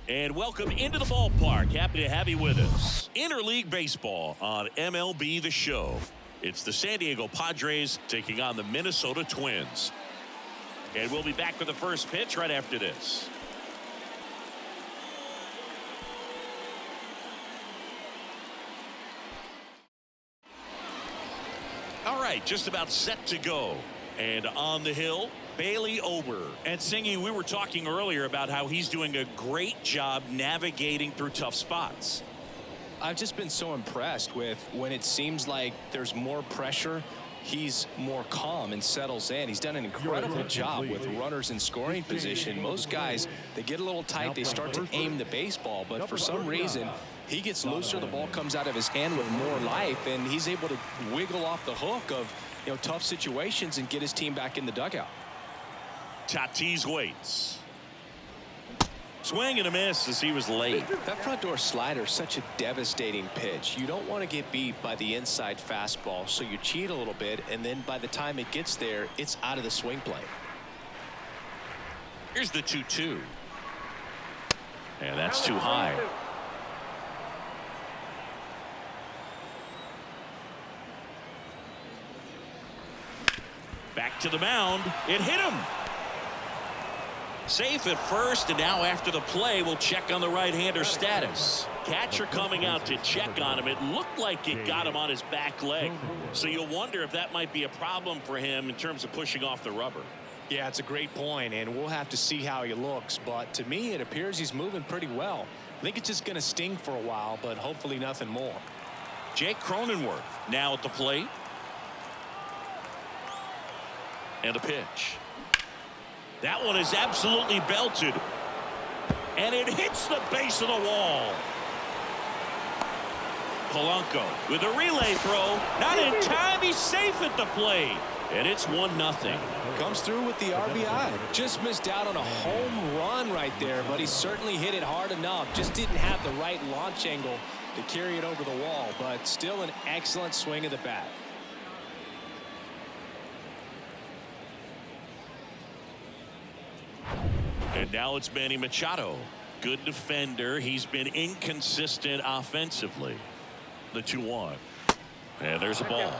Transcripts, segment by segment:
And welcome into the ballpark. Happy to have you with us. Interleague baseball on MLB The Show. It's the San Diego Padres taking on the Minnesota Twins. And we'll be back for the first pitch right after this. All right, just about set to go. And on the hill, Bailey Ober. And Singy, we were talking earlier about how he's doing a great job navigating through tough spots. I've just been so impressed with when it seems like there's more pressure, he's more calm and settles in. He's done an incredible job with runners in scoring position. Most guys, they get a little tight, they start to aim the baseball, but for some reason, he gets looser, the ball comes out of his hand with more life, and he's able to wiggle off the hook of tough situations and get his team back in the dugout. Tatis waits. Swing and a miss as he was late. That front door slider is such a devastating pitch. You don't want to get beat by the inside fastball, so you cheat a little bit, and then by the time it gets there, it's out of the swing plane. Here's the 2-2. And that's too high. Back to the mound. It hit him. Safe at first, and now after the play, we'll check on the right-hander's status. Catcher coming out to check on him. It looked like it got him on his back leg. So you'll wonder if that might be a problem for him in terms of pushing off the rubber. Yeah, it's a great point, and we'll have to see how he looks. But to me, it appears he's moving pretty well. I think it's just going to sting for a while, but hopefully nothing more. Jake Cronenworth now at the plate. And a pitch. That one is absolutely belted. And it hits the base of the wall. Polanco with a relay throw. Not in time. He's safe at the plate. And it's 1-0. Comes through with the RBI. Just missed out on a home run right there, but he certainly hit it hard enough. Just didn't have the right launch angle to carry it over the wall, but still an excellent swing of the bat. And now it's Manny Machado. Good defender. He's been inconsistent offensively. The 2-1. And there's a ball.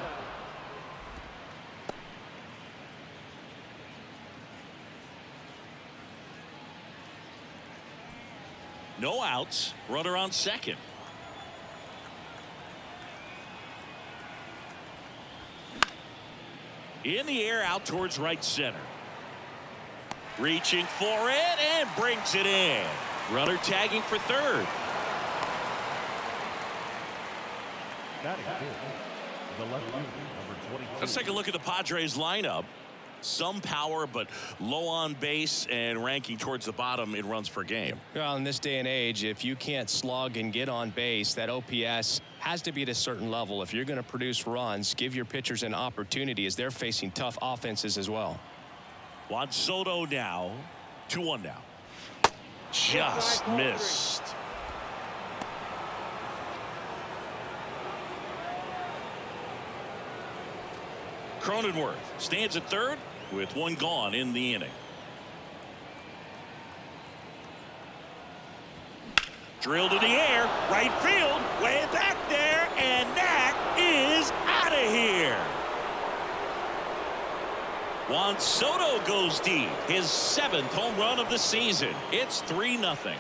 No outs. Runner on second. In the air out towards right center. Reaching for it and brings it in. Runner tagging for third. Let's take a look at the Padres lineup. Some power, but low on base and ranking towards the bottom in runs per game. Well, in this day and age, if you can't slug and get on base, that OPS has to be at a certain level. If you're going to produce runs, give your pitchers an opportunity as they're facing tough offenses as well. Juan Soto now. 2-1 now. Just missed. Cronenworth stands at third with one gone in the inning. Drilled in the air, right field, way back there, and that is out of here. Juan Soto goes deep, his 7th home run of the season. It's 3-0.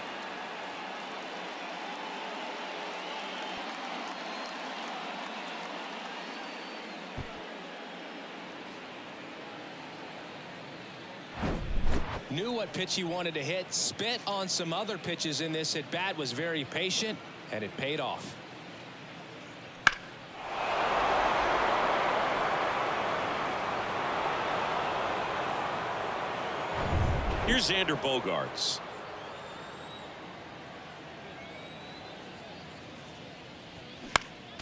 Knew what pitch he wanted to hit, spit on some other pitches in this at bat, was very patient, and it paid off. Here's Xander Bogaerts.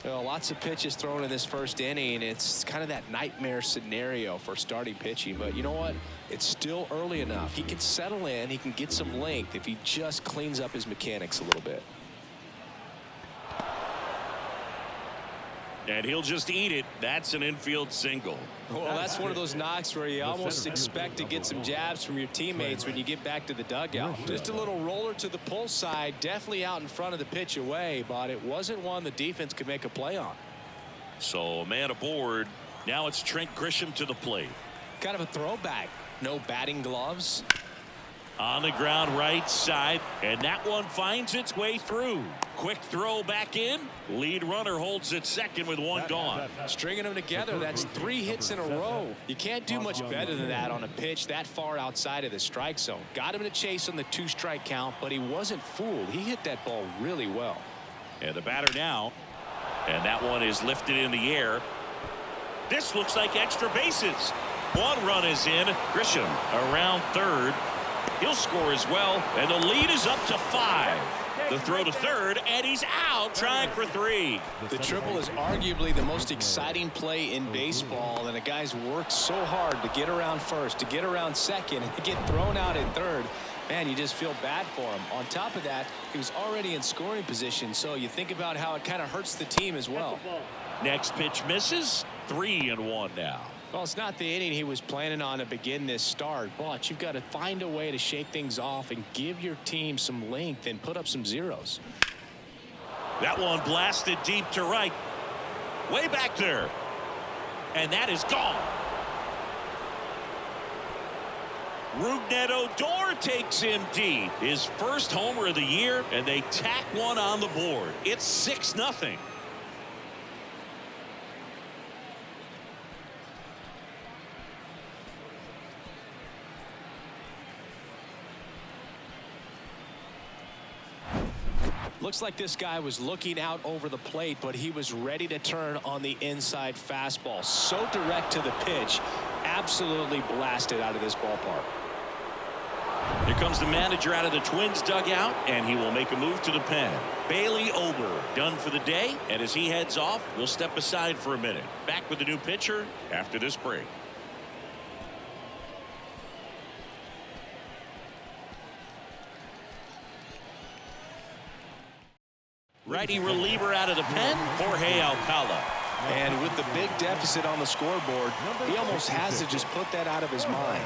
Well, lots of pitches thrown in this first inning. It's kind of that nightmare scenario for starting pitching. But you know what? It's still early enough. He can settle in. He can get some length if he just cleans up his mechanics a little bit. And he'll just eat it. That's an infield single. Well, that's one of those knocks where you almost expect to get some jabs from your teammates when you get back to the dugout. Just a little roller to the pull side, definitely out in front of the pitch away, but it wasn't one the defense could make a play on. So a man aboard. Now it's Trent Grisham to the plate. Kind of a throwback. No batting gloves. On the ground right side, and that one finds its way through. Quick throw back in. Lead runner holds at second with one gone. Stringing them together, that's 3 hits in a row. You can't do much better than that on a pitch that far outside of the strike zone. Got him to chase on the 2-strike count, but he wasn't fooled. He hit that ball really well. And the batter now, and that one is lifted in the air. This looks like extra bases. 1 run is in. Grisham around third. He'll score as well, and the lead is up to 5. The throw to third, and he's out trying for 3. The triple is arguably the most exciting play in baseball, and a guy's worked so hard to get around first, to get around second, and to get thrown out in third. Man, you just feel bad for him. On top of that, he was already in scoring position, so you think about how it kind of hurts the team as well. Next pitch misses. 3-1 now. Well, it's not the inning he was planning on to begin this start, but you've got to find a way to shake things off and give your team some length and put up some zeros. That one blasted deep to right. Way back there. And that is gone. Rougned Odor takes him deep. His first homer of the year, and they tack one on the board. It's 6-0. Looks like this guy was looking out over the plate, but he was ready to turn on the inside fastball. So direct to the pitch. Absolutely blasted out of this ballpark. Here comes the manager out of the Twins dugout, and he will make a move to the pen. Bailey Ober done for the day, and as he heads off, we'll step aside for a minute. Back with the new pitcher after this break. Righty reliever out of the pen, Jorge Alcala. And with the big deficit on the scoreboard, he almost has to just put that out of his mind.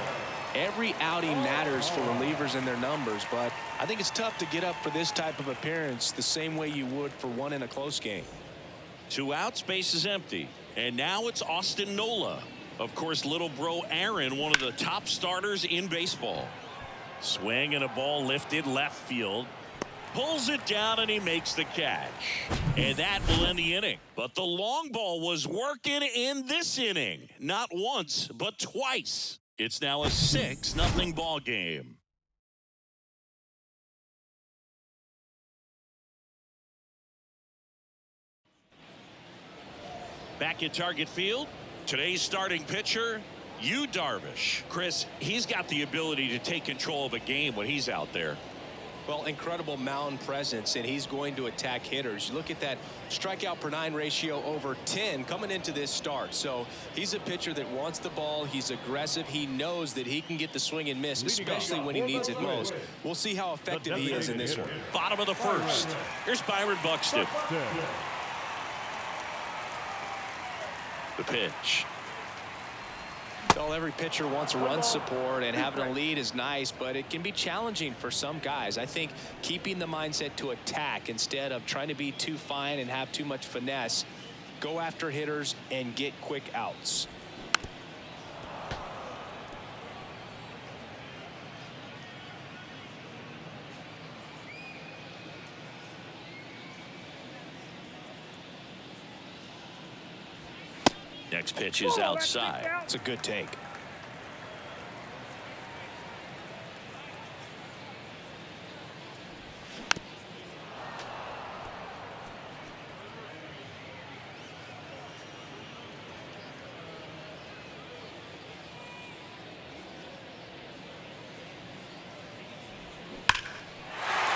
Every outing matters for relievers and their numbers, but I think it's tough to get up for this type of appearance the same way you would for one in a close game. 2 outs, base is empty. And now it's Austin Nola. Of course, little bro Aaron, one of the top starters in baseball. Swing and a ball lifted left field. Pulls it down and he makes the catch. And that will end the inning. But the long ball was working in this inning. Not once, but twice. It's now a 6-0 ball game. Back at Target Field, today's starting pitcher, Yu Darvish. Chris, he's got the ability to take control of a game when he's out there. Well, incredible mound presence, and he's going to attack hitters. You look at that strikeout per 9 ratio over 10 coming into this start. So he's a pitcher that wants the ball. He's aggressive. He knows that he can get the swing and miss, especially when he needs it most. We'll see how effective he is in this one. Bottom of the first. Here's Byron Buxton. The pitch. Well, every pitcher wants run support, and having a lead is nice, but it can be challenging for some guys. I think keeping the mindset to attack instead of trying to be too fine and have too much finesse, go after hitters and get quick outs. Next pitch is outside. It's a good take.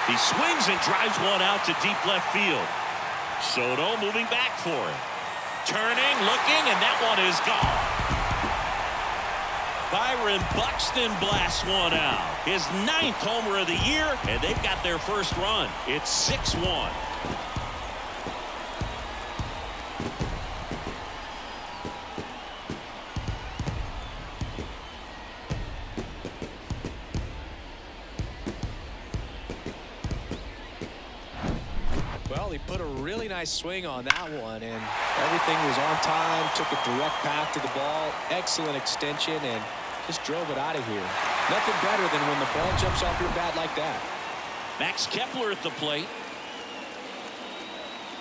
He swings and drives one out to deep left field. Soto moving back for it. Turning, looking, and that one is gone. Byron Buxton blasts one out. His 9th homer of the year, and they've got their first run. It's 6-1. Well, he put a really nice swing on that one, and everything was on time, took a direct path to the ball, excellent extension, and just drove it out of here. Nothing better than when the ball jumps off your bat like that. Max Kepler at the plate.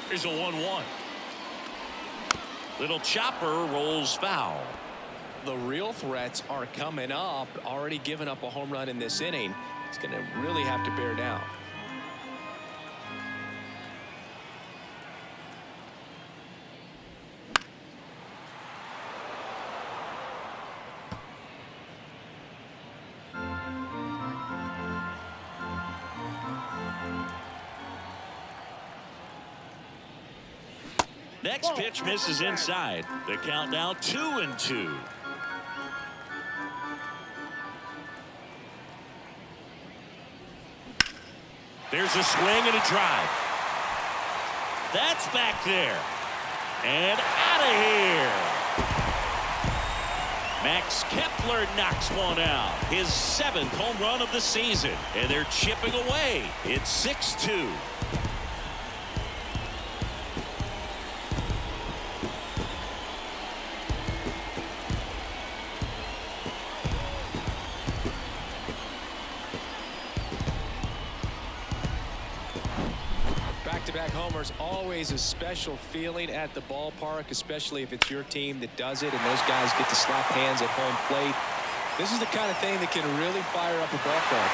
Here's a 1-1. Little chopper rolls foul. The real threats are coming up. Already given up a home run in this inning. He's going to really have to bear down. Next pitch misses inside. The count now 2-2. There's a swing and a drive. That's back there. And out of here. Max Kepler knocks one out. His 7th home run of the season. And they're chipping away. It's 6-2. Back-to-back homers, always a special feeling at the ballpark, especially if it's your team that does it and those guys get to slap hands at home plate. This is the kind of thing that can really fire up a ball club.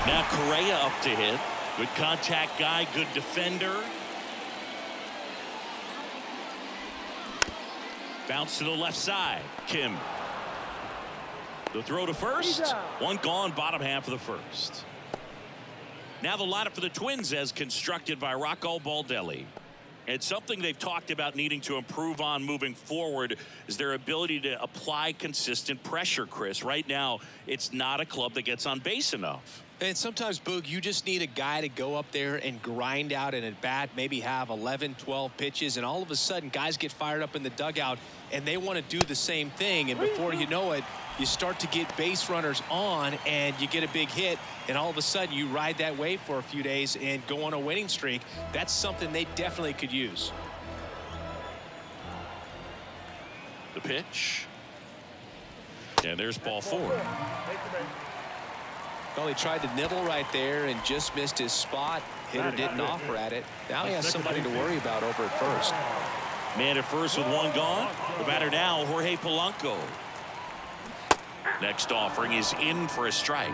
Now Correa up to hit. Good contact guy, good defender. Bounce to the left side. Kim. The throw to first. One gone, bottom half of the first. Now the lineup for the Twins as constructed by Rocco Baldelli. It's something they've talked about needing to improve on moving forward is their ability to apply consistent pressure, Chris. Right now, it's not a club that gets on base enough. And sometimes, Boog, you just need a guy to go up there and grind out an at-bat, maybe have 11, 12 pitches, and all of a sudden guys get fired up in the dugout and they want to do the same thing, and before you know it, you start to get base runners on and you get a big hit, and all of a sudden you ride that wave for a few days and go on a winning streak. That's something they definitely could use. The pitch. And there's ball 4. Well, he tried to nibble right there and just missed his spot. Hitter didn't offer at it. Now he has somebody to worry about over at first. Man at first with one gone. The batter now, Jorge Polanco. Next offering is in for a strike.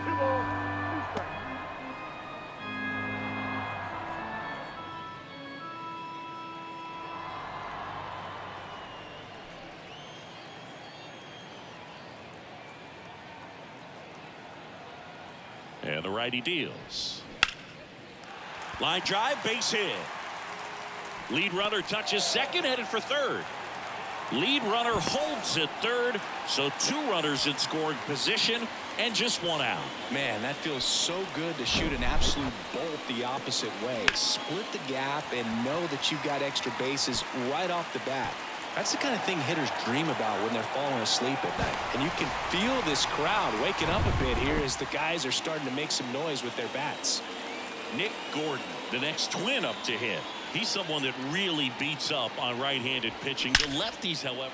And the righty deals. Line drive, base hit. Lead runner touches second, headed for third. Lead runner holds at third, so 2 runners in scoring position and just 1 out. Man, that feels so good to shoot an absolute bolt the opposite way. Split the gap and know that you've got extra bases right off the bat. That's the kind of thing hitters dream about when they're falling asleep at night. And you can feel this crowd waking up a bit here as the guys are starting to make some noise with their bats. Nick Gordon, the next Twin up to hit. He's someone that really beats up on right-handed pitching. The lefties, however,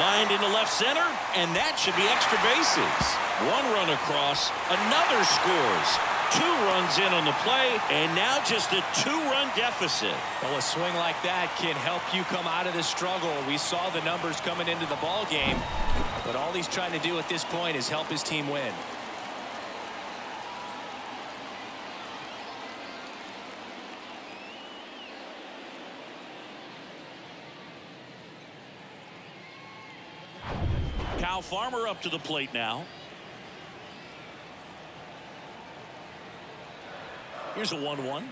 lined into left center, and that should be extra bases. 1 run across, another scores. 2 runs in on the play, and now just a 2-run deficit. Well, a swing like that can help you come out of the struggle. We saw the numbers coming into the ball game, but all he's trying to do at this point is help his team win. Kyle Farmer up to the plate now. Here's a 1-1.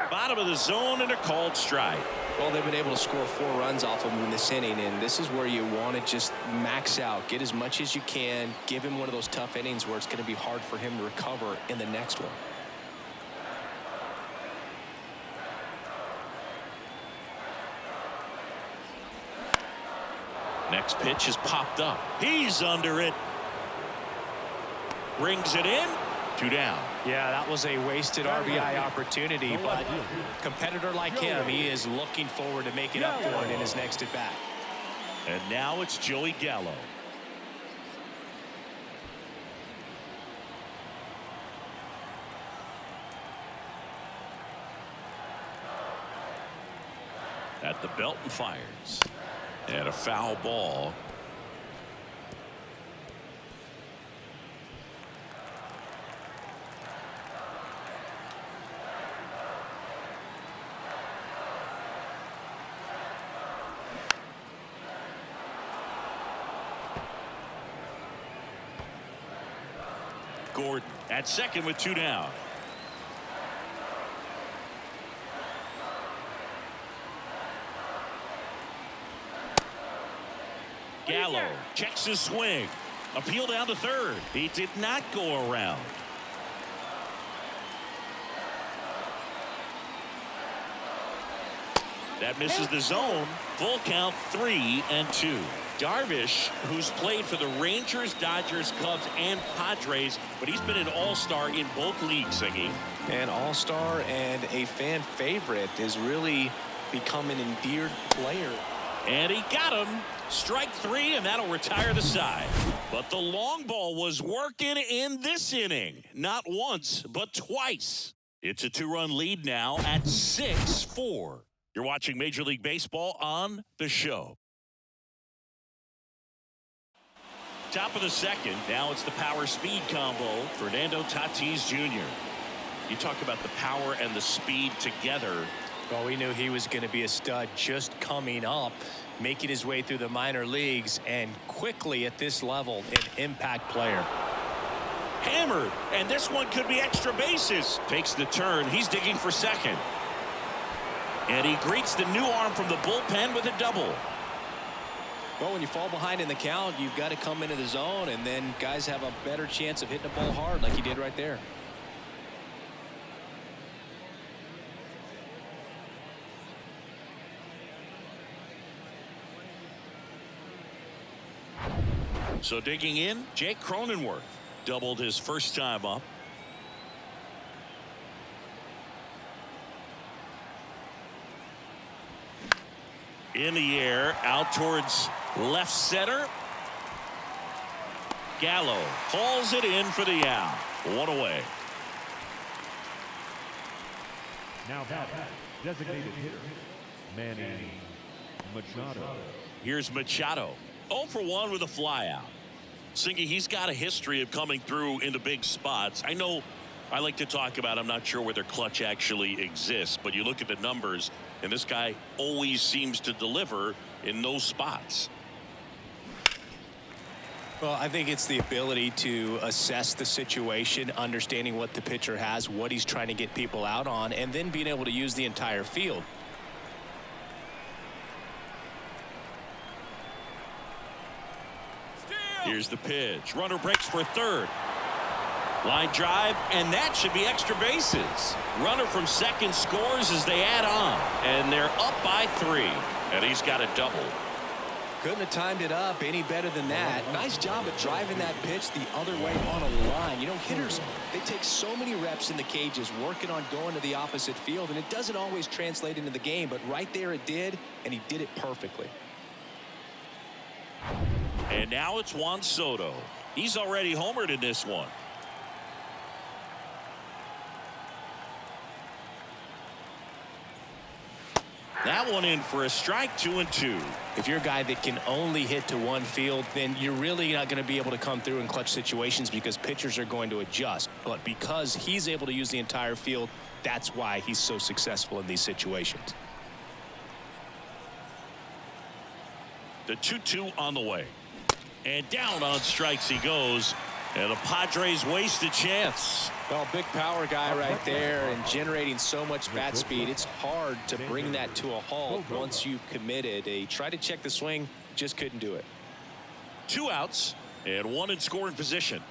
Bottom of the zone and a called strike. Well, they've been able to score 4 runs off of him in this inning, and this is where you want to just max out, get as much as you can, give him one of those tough innings where it's going to be hard for him to recover in the next one. Next pitch is popped up. He's under it. Brings it in. 2 down. Yeah, that was a wasted RBI opportunity, but a competitor like him, he is looking forward to making up for it in his next at bat. And now it's Joey Gallo. At the belt and fires. And a foul ball. Gordon at second with 2 down. Gallo checks his swing. Appeal down to third. He did not go around. That misses the zone. Full count, 3-2. Darvish, who's played for the Rangers, Dodgers, Cubs, and Padres, but he's been an all-star in both leagues, Singy. An all-star and a fan favorite, is really become an endeared player. And he got him. Strike 3, and that'll retire the side. But the long ball was working in this inning. Not once, but twice. It's a 2-run lead now at 6-4. You're watching Major League Baseball on the show. Top of the second. Now it's the power speed combo. Fernando Tatis Jr. You talk about the power and the speed together. Well, we knew he was going to be a stud just coming up, making his way through the minor leagues, and quickly at this level, an impact player. Hammered, and this one could be extra bases. Takes the turn. He's digging for second. And he greets the new arm from the bullpen with a double. Well, when you fall behind in the count, you've got to come into the zone, and then guys have a better chance of hitting the ball hard like he did right there. So digging in, Jake Cronenworth doubled his first time up. In the air, out towards left center. Gallo hauls it in for the out. 1 away. Now that designated hitter, Manny Machado. Here's Machado. 0 for 1 with a flyout. Singy, he's got a history of coming through into big spots. I know I like to talk about, I'm not sure whether clutch actually exists, but you look at the numbers, and this guy always seems to deliver in those spots. Well, I think it's the ability to assess the situation, understanding what the pitcher has, what he's trying to get people out on, and then being able to use the entire field. Here's the pitch. Runner breaks for third. Line drive, and that should be extra bases. Runner from second scores as they add on, and they're up by 3. And he's got a double. Couldn't have timed it up any better than that. Nice job of driving that pitch the other way on a line. You know, hitters, they take so many reps in the cages working on going to the opposite field, and it doesn't always translate into the game, but right there it did, and he did it perfectly. And now it's Juan Soto. He's already homered in this one. That one in for a strike, 2-2. If you're a guy that can only hit to one field, then you're really not going to be able to come through in clutch situations because pitchers are going to adjust. But because he's able to use the entire field, that's why he's so successful in these situations. The 2-2 on the way. And down on strikes he goes. And the Padres waste a chance. Well, big power guy right there and generating so much bat speed. It's hard to bring that to a halt once you've committed. He tried to check the swing, just couldn't do it. 2 outs and 1 in scoring position.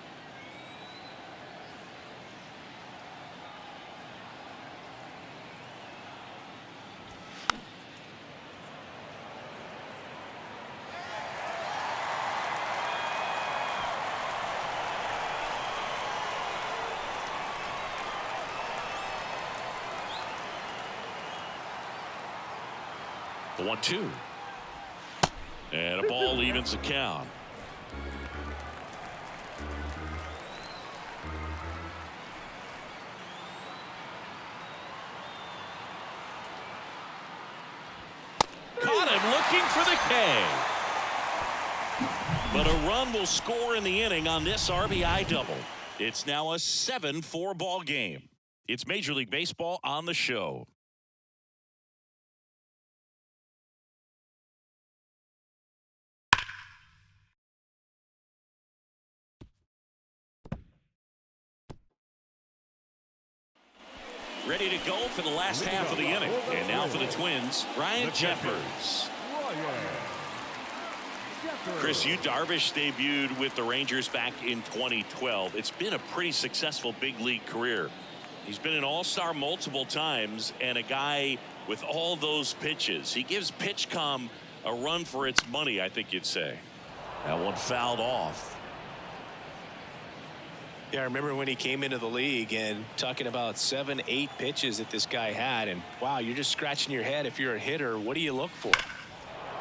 The 1-2. And a ball evens the count. Caught him looking for the K. But a run will score in the inning on this RBI double. It's now a 7-4 ball game. It's Major League Baseball on the show. Ready to go for the last half of the inning. And now for the Twins, Ryan Jeffers. Chris, Yu Darvish debuted with the Rangers back in 2012. It's been a pretty successful big league career. He's been an all-star multiple times and a guy with all those pitches. He gives PitchCom a run for its money, I think you'd say. That one fouled off. Yeah, I remember when he came into the league and talking about 7, 8 pitches that this guy had. And wow, you're just scratching your head. If you're a hitter, what do you look for?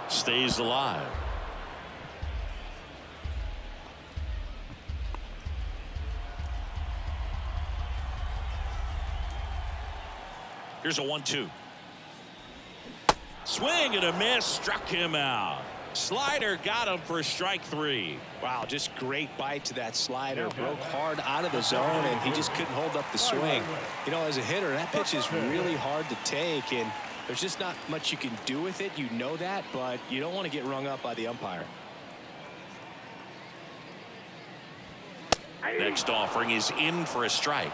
Stays alive. Here's a 1-2. Swing and a miss, struck him out. Slider got him for strike 3. Wow, just great bite to that slider. Broke hard out of the zone, and he just couldn't hold up the swing. You know, as a hitter, that pitch is really hard to take, and there's just not much you can do with it. You know that, but you don't want to get rung up by the umpire. Next offering is in for a strike.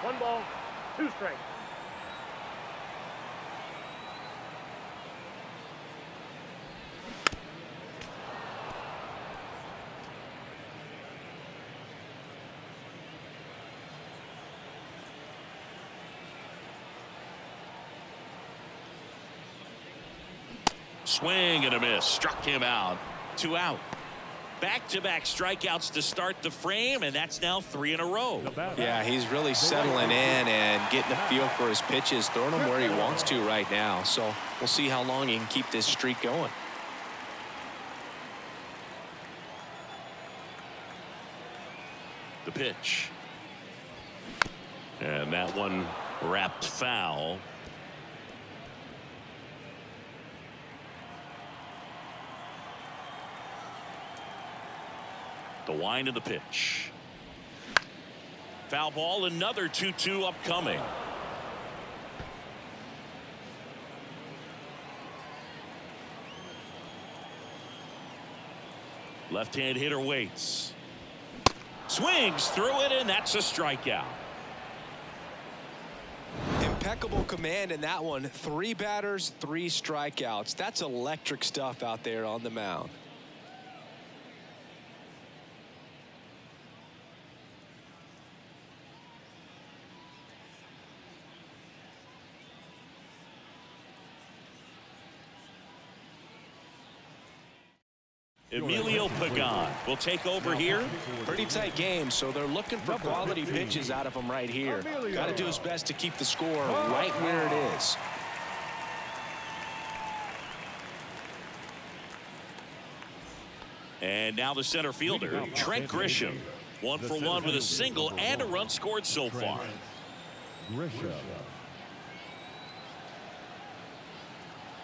1 ball, 2 strikes. Swing and a miss, struck him out. 2 out. Back-to-back strikeouts to start the frame, and that's now 3 in a row. Yeah, he's really settling in and getting a feel for his pitches, throwing them where he wants to right now. So we'll see how long he can keep this streak going. The pitch. And that one wrapped foul. The wind of the pitch. Foul ball, another 2-2 upcoming. Left-hand hitter waits. Swings through it, and that's a strikeout. Impeccable command in that one. 3 batters, 3 strikeouts. That's electric stuff out there on the mound. Emilio Pagan will take over here. Pretty tight game, so they're looking for quality pitches out of him right here. Got to do his best to keep the score right where it is. And now the center fielder, Trent Grisham. 1 for 1 with a single and a run scored so far.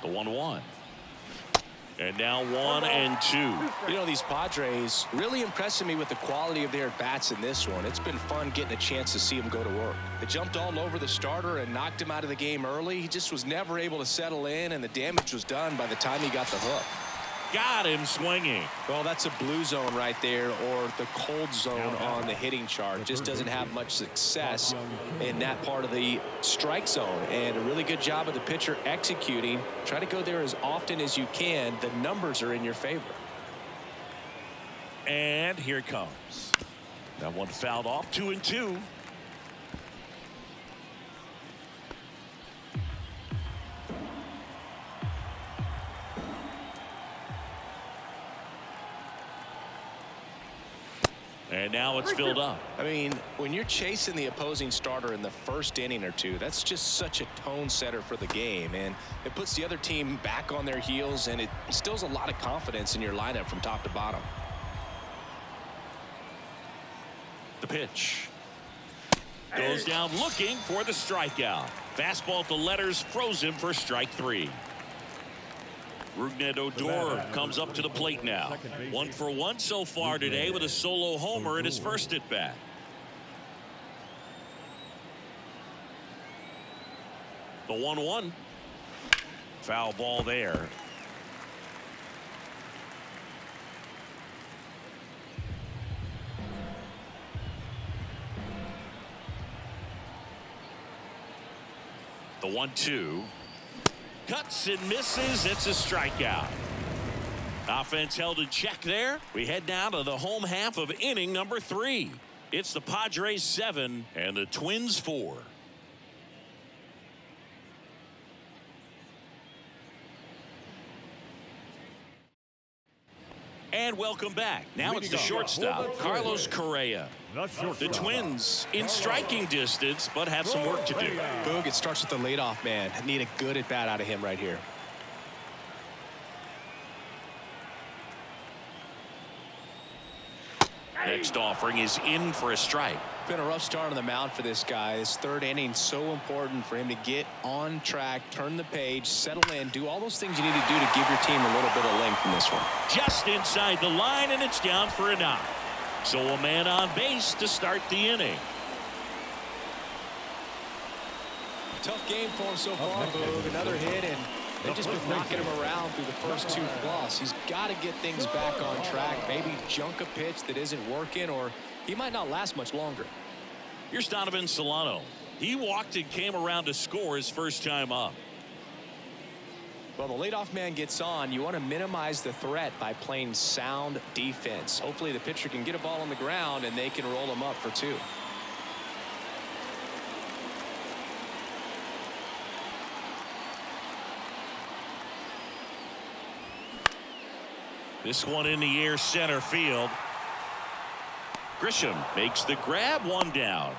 The 1-1. And now 1 and 2. You know, these Padres really impressing me with the quality of their bats in this one. It's been fun getting a chance to see them go to work. They jumped all over the starter and knocked him out of the game early. He just was never able to settle in, and the damage was done by the time he got the hook. Got him swinging. Well, that's a blue zone right there, or the cold zone on the hitting chart. Just doesn't have much success in that part of the strike zone. And a really good job of the pitcher executing. Try to go there as often as you can. The numbers are in your favor. And here it comes. That one fouled off. 2 and 2. And now it's filled up. I mean, when you're chasing the opposing starter in the first inning or two, that's just such a tone setter for the game, and it puts the other team back on their heels, and it instills a lot of confidence in your lineup from top to bottom. The pitch goes down looking for the strikeout. Fastball at the letters froze him for strike 3. Rougned Odor comes up to the plate now. 1 for 1 so far today with a solo homer in his first at bat. The 1-1. Foul ball there. The 1-2. Cuts and misses. It's a strikeout. Offense held in check there. We head now to the home half of inning number 3. It's the Padres 7 and the Twins 4. And welcome back. Now it's the shortstop, Carlos Correa. The Twins in striking distance, but have some work to do. Boog, it starts with the leadoff man. Need a good at bat out of him right here. Next offering is in for a strike. Been a rough start on the mound for this guy. His third inning so important for him to get on track, turn the page, settle in, do all those things you need to do to give your team a little bit of length in this one. Just inside the line, and it's down for a knock. So a man on base to start the inning. Tough game for him so far, Boog. Another hit, and they've just been knocking him around through the first 2 plus. He's got to get things back on track. Maybe junk a pitch that isn't working, or he might not last much longer. Here's Donovan Solano. He walked and came around to score his first time up. Well, the leadoff man gets on. You want to minimize the threat by playing sound defense. Hopefully the pitcher can get a ball on the ground and they can roll him up for 2. This one in the air center field. Grisham makes the grab, 1 down.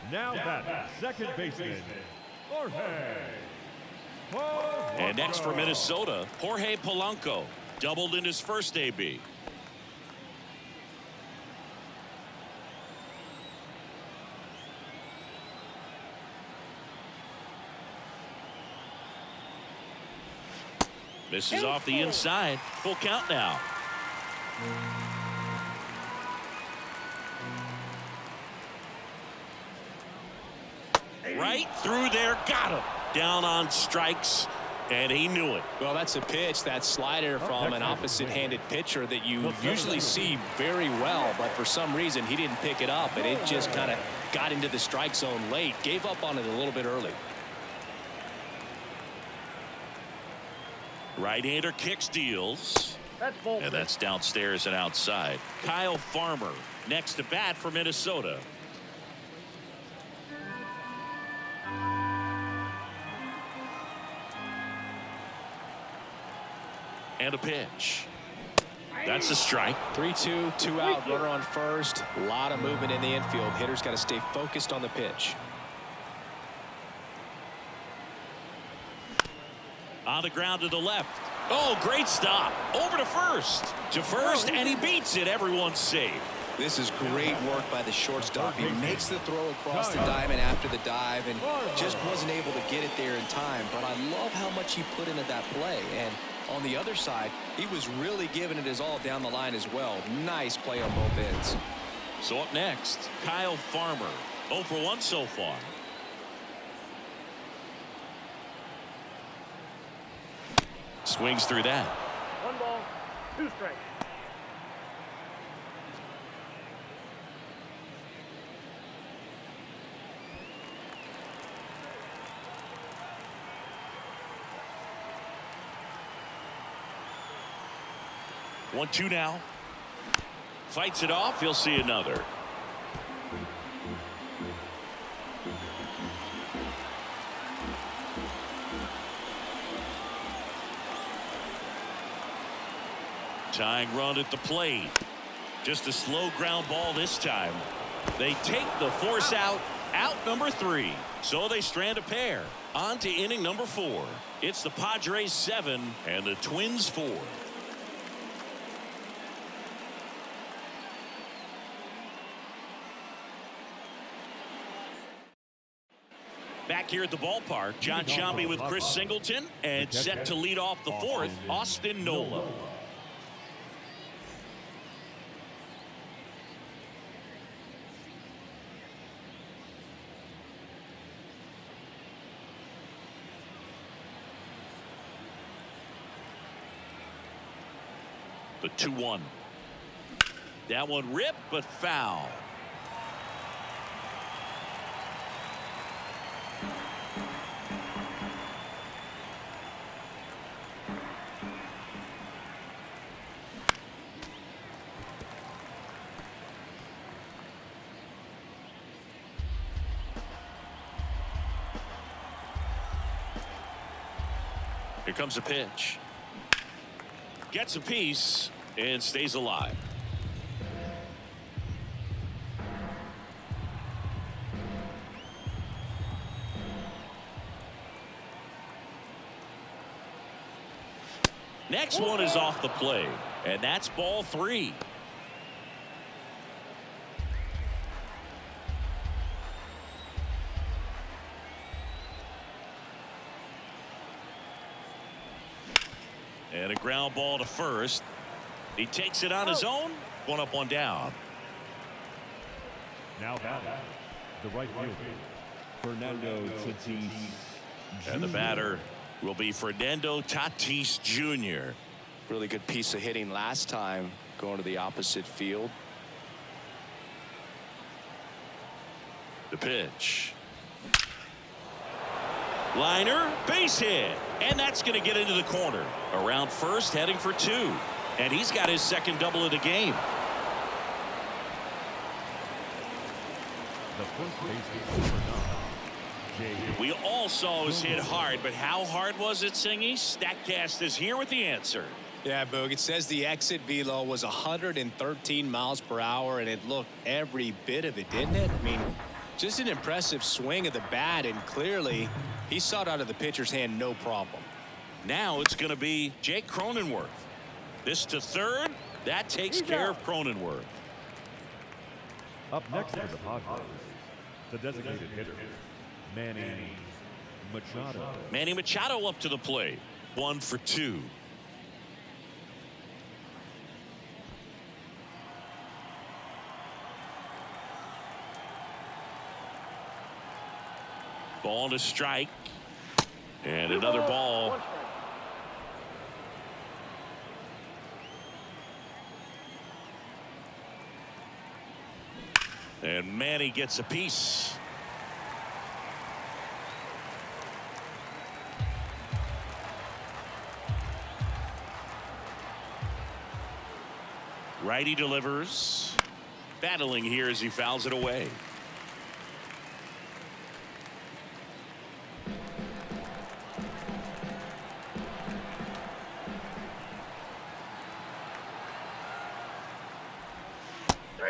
Now that second baseman, Jorge. And next for Minnesota, Jorge Polanco. Doubled in his first AB. Misses off the inside. Full count now. Right through there. Got him. Down on strikes. And he knew it. Well, that's a pitch, that slider from an opposite-handed pitcher that you usually see very well, but for some reason he didn't pick it up, and it just kind of got into the strike zone late. Gave up on it a little bit early. Right-hander kicks, deals. And that's downstairs and outside. Kyle Farmer next to bat for Minnesota. And a pitch. That's a strike. 3-2, 2 out, runner on first. A lot of movement in the infield. Hitter's got to stay focused on the pitch. On the ground to the left. Oh, great stop. Over to first. To first, and he beats it. Everyone's safe. This is great work by the shortstop. He makes the throw across the diamond after the dive and just wasn't able to get it there in time. But I love how much he put into that play. And on the other side, he was really giving it his all down the line as well. Nice play on both ends. So up next, Kyle Farmer. 0 for 1 so far. Swings through that. 1 ball, 2 strikes. One, 2 now. Fights it off. He'll see another. Tying run at the plate. Just a slow ground ball this time. They take the force out number 3. So they strand a pair. On to inning number 4. It's the Padres 7 and the Twins 4. Back here at the ballpark, John Sciambi with Chris Singleton, and set to lead off the 4th, Austin Nola. The 2-1. That one ripped, but foul. Here comes a pitch. Gets a piece and stays alive. Next one is off the plate, and that's ball 3. And a ground ball to first. He takes it on his own. 1 up, 1 down. Now batting, the right fielder, Fernando Tatis. And the batter will be Fernando Tatis Jr. Really good piece of hitting last time, going to the opposite field. The pitch. Liner, base hit. And that's going to get into the corner. Around first, heading for 2. And he's got his second double of the game. The first baseman, We all saw his hit hard, but how hard was it, Singy? StatCast is here with the answer. Yeah, Boog, it says the exit velo was 113 miles per hour, and it looked every bit of it, didn't it? I mean, just an impressive swing of the bat, and clearly he saw it out of the pitcher's hand no problem. Now it's going to be Jake Cronenworth. This to third. That takes care of Cronenworth. Up next for the Padres, the designated hitter, Manny Machado. Manny Machado up to the plate. 1 for 2. Ball to strike. And another ball. And Manny gets a piece. Righty delivers. Battling here as he fouls it away.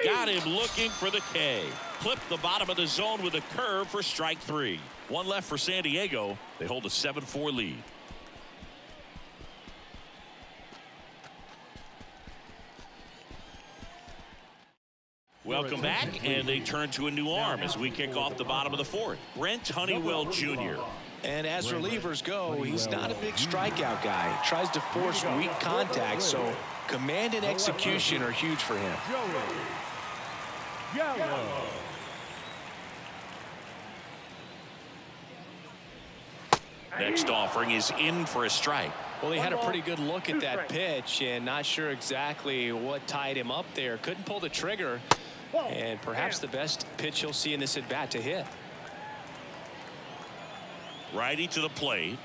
Got him looking for the K. Clipped the bottom of the zone with a curve for strike 3. 1 left for San Diego. They hold a 7-4 lead. Welcome back, and they turn to a new arm as we kick off the bottom of the 4th. Brent Honeywell Jr. And as relievers go, he's not a big strikeout guy. He tries to force weak contact, so command and execution are huge for him. Next offering is in for a strike. Well, he had a pretty good look at that pitch and not sure exactly what tied him up there. Couldn't pull the trigger, and perhaps the best pitch you'll see in this at bat to hit. Righty to the plate.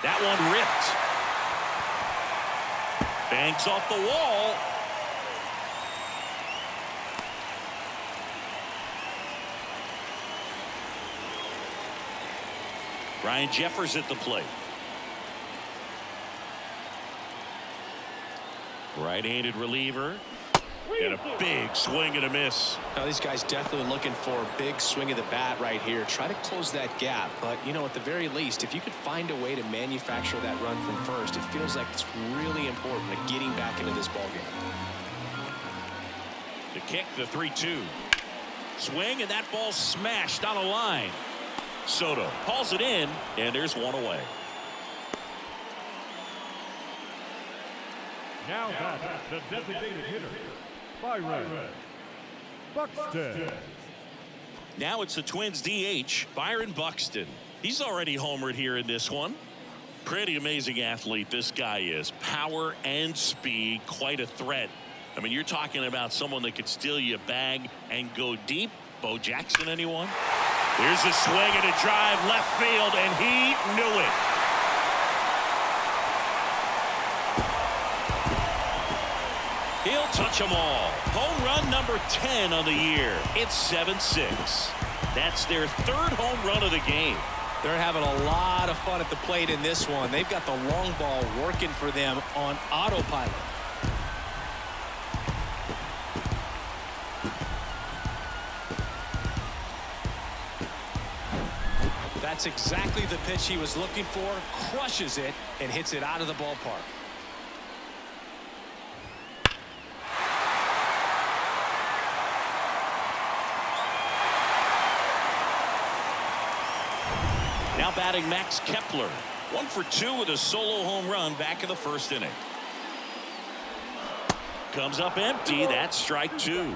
That one ripped. Banks off the wall. Ryan Jeffers at the plate. Right-handed reliever. And a big swing and a miss. Now these guys definitely looking for a big swing of the bat right here. Try to close that gap. But, you know, at the very least, if you could find a way to manufacture that run from first, it feels like it's really important to getting back into this ballgame. The kick, the 3-2. Swing, and that ball smashed on a line. Soto hauls it in, and there's one away. Now back, the designated hitter, Byron Buxton. Now it's the Twins DH, Byron Buxton. He's already homered here in this one. Pretty amazing athlete this guy is. Power and speed, quite a threat. I mean, you're talking about someone that could steal you a bag and go deep. Bo Jackson, anyone? Here's a swing and a drive left field, and he knew it. He'll touch them all. Home run number 10 on the year. It's 7-6. That's their third home run of the game. They're having a lot of fun at the plate in this one. They've got the long ball working for them on autopilot. That's exactly the pitch he was looking for. Crushes it and hits it out of the ballpark. Now batting Max Kepler. 1 for 2 with a solo home run back in the first inning. Comes up empty. That's strike 2.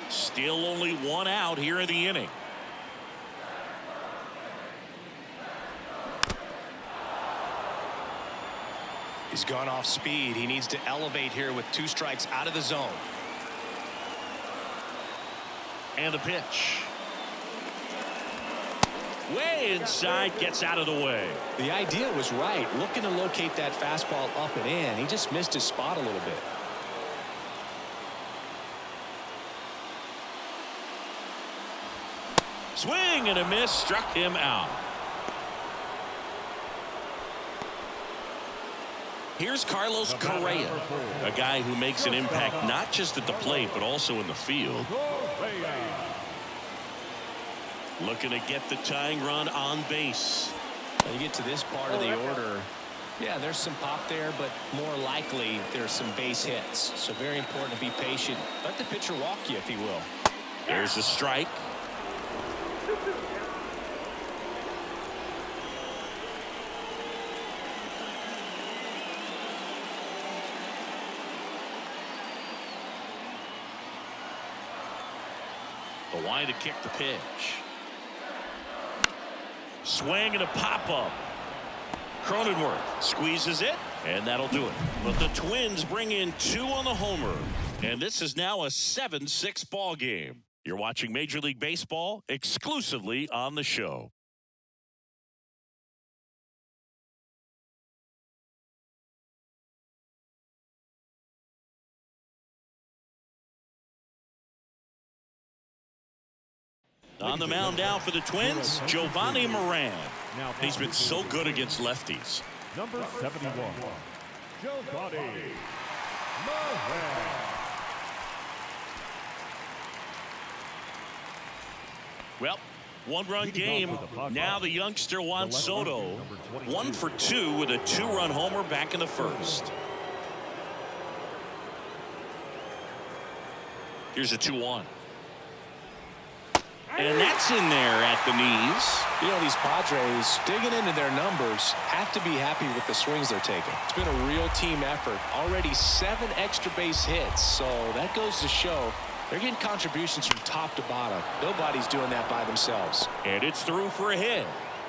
Still only 1 out here in the inning. He's gone off speed. He needs to elevate here with 2 strikes out of the zone. And the pitch. Way inside, gets out of the way. The idea was right. Looking to locate that fastball up and in. He just missed his spot a little bit. Swing and a miss, struck him out. Here's Carlos Correa, a guy who makes an impact not just at the plate but also in the field. Looking to get the tying run on base. When you get to this part of the order, yeah, there's some pop there, but more likely there's some base hits. So very important to be patient. Let the pitcher walk you, if he will. There's a strike. The wide to kick the pitch. Swing and a pop-up. Cronenworth squeezes it, and that'll do it. But the Twins bring in 2 on the homer, and this is now a 7-6 ball game. You're watching Major League Baseball exclusively on the show. On the mound now for the Twins, Giovanni Moran. He's been so good against lefties. Number 71, Giovanni Moran. Well, 1-run game. Now the youngster Juan Soto. 1 for 2 with a 2-run homer back in the first. Here's a 2-1. And that's in there at the knees. You know, these Padres, digging into their numbers, have to be happy with the swings they're taking. It's been a real team effort. Already 7 extra base hits, so that goes to show they're getting contributions from top to bottom. Nobody's doing that by themselves. And it's through for a hit.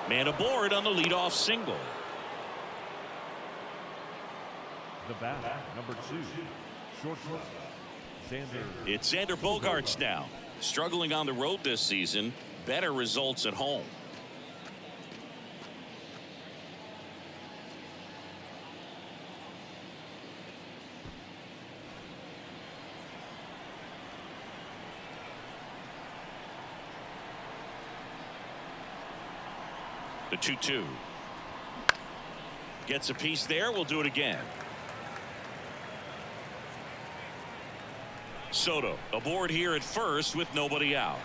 Man aboard on the leadoff single. The bat, number 2, shortstop, Xander. It's Xander Bogaerts now. Struggling on the road this season. Better results at home. The 2-2. Gets a piece there. We'll do it again. Soto aboard here at first with nobody out.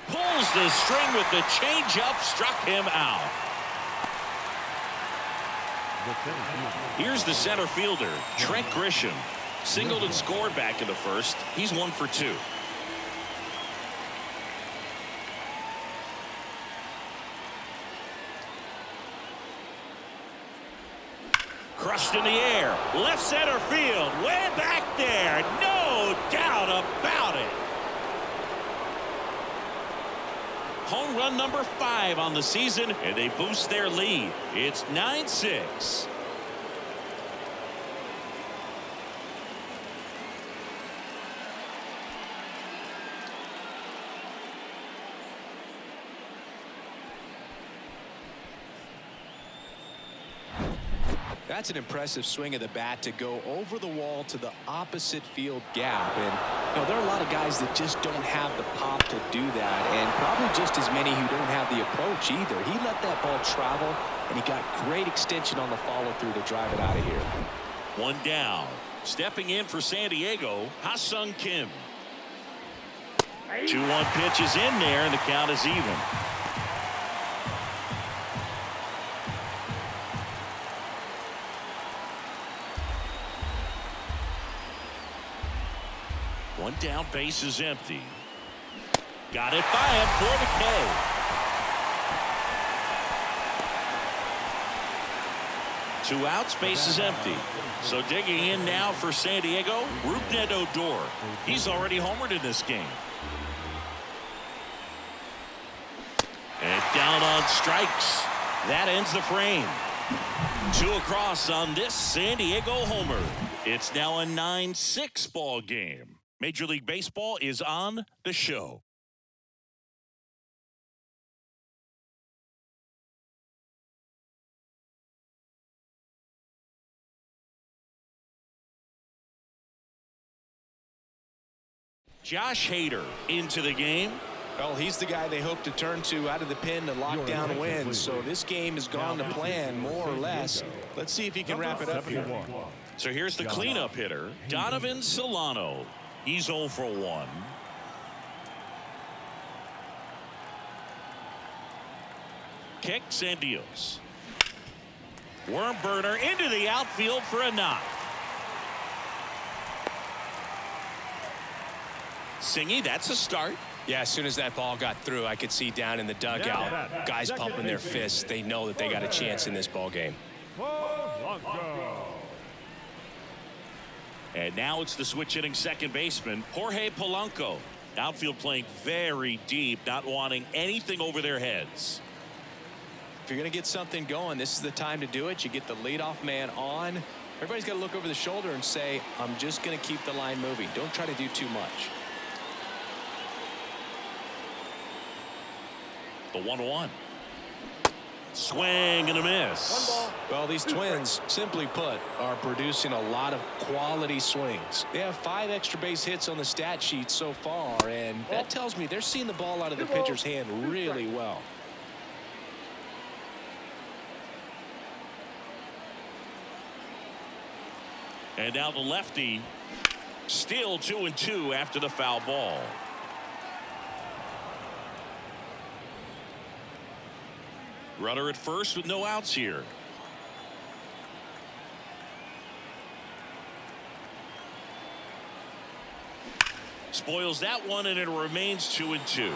Pulls the string with the changeup, struck him out. Here's the center fielder, Trent Grisham. Singled and scored back in the first. He's 1 for 2. Crushed in the air. Left center field. Way back there. No doubt about it. Home run number 5 on the season, and they boost their lead. It's 9-6. That's an impressive swing of the bat to go over the wall to the opposite field gap. And there are a lot of guys that just don't have the pop to do that, and probably just as many who don't have the approach either. He let that ball travel, and he got great extension on the follow-through to drive it out of here. 1 down. Stepping in for San Diego, Ha-Sung Kim. 2-1 pitch is in there, and the count is even. One down, base is empty. Got it by him for the K. Two outs, base is empty. So digging in now for San Diego, Rougned Odor. He's already homered in this game. And down on strikes. That ends the frame. 2 across on this San Diego homer. It's now a 9-6 ball game. Major League Baseball is on the show. Josh Hader into the game. Well, he's the guy they hope to turn to out of the pen to lock down wins. So this game has gone to plan, more or less. Let's see if he can wrap it up here. So here's the cleanup hitter, Donovan Solano. He's 0 for 1. Kicks and deals. Worm burner into the outfield for a knock. Singy, that's a start. Yeah, as soon as that ball got through, I could see down in the dugout, guys pumping their fists. They know that they got a chance in this ball game. And now it's the switch hitting second baseman, Jorge Polanco. Outfield playing very deep, not wanting anything over their heads. If you're going to get something going, this is the time to do it. You get the leadoff man on. Everybody's got to look over the shoulder and say, I'm just going to keep the line moving. Don't try to do too much. The 1-1. Swing and a miss. Well, these Twins, simply put, are producing a lot of quality swings. They have 5 extra base hits on the stat sheet so far, and that tells me they're seeing the ball out of the pitcher's hand really well. And now the lefty, still 2-2 after the foul ball. Runner at first with no outs here. Spoils that one, and it remains 2-2.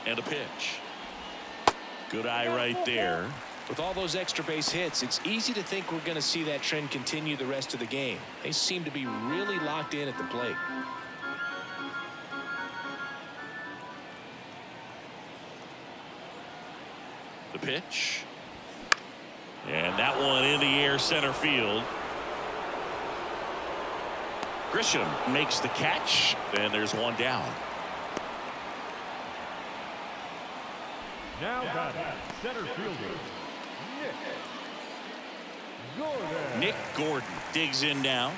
And a pitch. Good eye right there. With all those extra base hits, it's easy to think we're going to see that trend continue the rest of the game. They seem to be really locked in at the plate. The pitch. And that one in the air center field. Grisham makes the catch, and there's one down. Now batting, center fielder, Nick Gordon digs in now.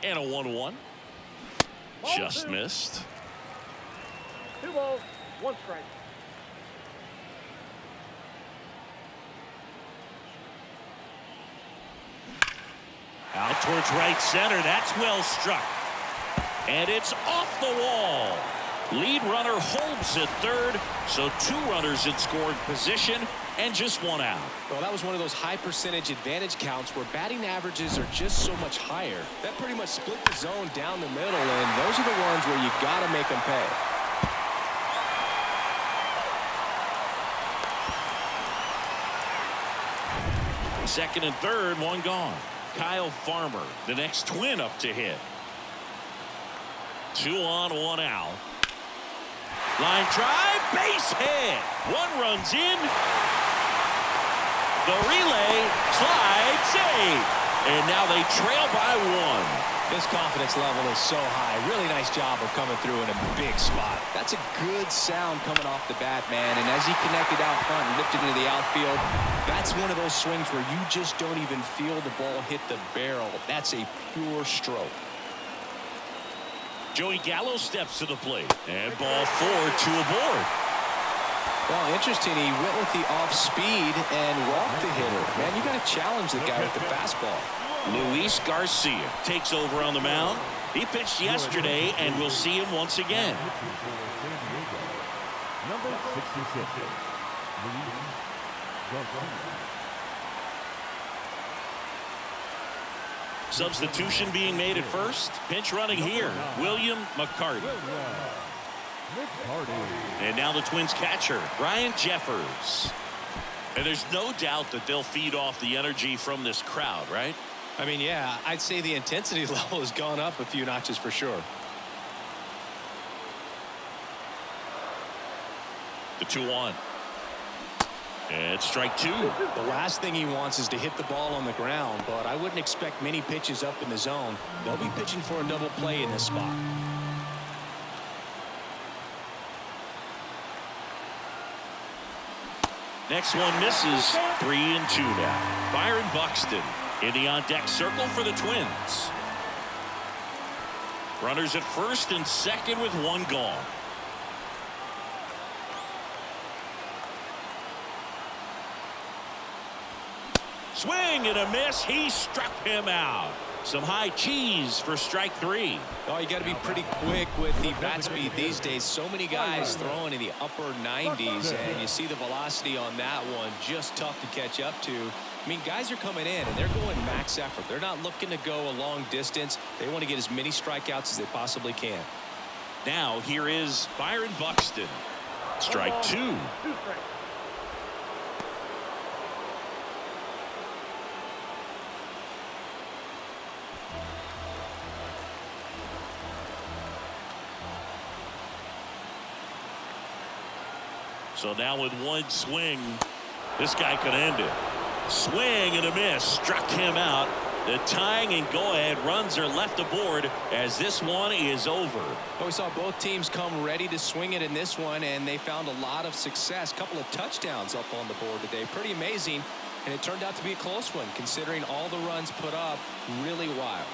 And a 1-1. Just missed. 2 balls, 1 strike. Out towards right center. That's well struck. And it's off the wall. Lead runner holds at third. So 2 runners in scoring position and just 1 out. Well, that was one of those high percentage advantage counts where batting averages are just so much higher. That pretty much split the zone down the middle, and those are the ones where you got to make them pay. Second and third, 1 gone. Kyle Farmer, the next twin up to hit. 2 on, 1 out. Line drive, base hit. 1 runs in. The relay, slide, save. And now they trail by 1. This confidence level is so high. Really nice job of coming through in a big spot. That's a good sound coming off the bat, man. And as he connected out front and lifted into the outfield, that's one of those swings where you just don't even feel the ball hit the barrel. That's a pure stroke. Joey Gallo steps to the plate. And ball 4 to a board. Well, interesting. He went with the off speed and walked the hitter. Man, you got to challenge the guy with the fastball. Luis Garcia takes over on the mound. He pitched yesterday, and we'll see him once again. number 66, Luis Garcia. Substitution being made at first. Pinch running here, William McCarty. And now the Twins catcher, Ryan Jeffers. And there's no doubt that they'll feed off the energy from this crowd, right? I mean, yeah, I'd say the intensity level has gone up a few notches for sure. The 2-1. And strike 2. The last thing he wants is to hit the ball on the ground, but I wouldn't expect many pitches up in the zone. They'll be pitching for a double play in this spot. Next one misses. 3-2 now. Byron Buxton in the on-deck circle for the Twins. Runners at first and second with 1 gone. Swing and a miss. He struck him out. Some high cheese for strike 3. Oh, you got to be pretty quick with the bat speed these days. So many guys throwing in the upper 90s, and you see the velocity on that one. Just tough to catch up to. I mean, guys are coming in, and they're going max effort. They're not looking to go a long distance. They want to get as many strikeouts as they possibly can. Now, here is Byron Buxton. Strike 2. 2 strikes. So now with 1 swing, this guy could end it. Swing and a miss. Struck him out. The tying and go-ahead runs are left aboard as this one is over. Well, we saw both teams come ready to swing it in this one, and they found a lot of success. Couple of touchdowns up on the board today. Pretty amazing, and it turned out to be a close one considering all the runs put up. Really wild.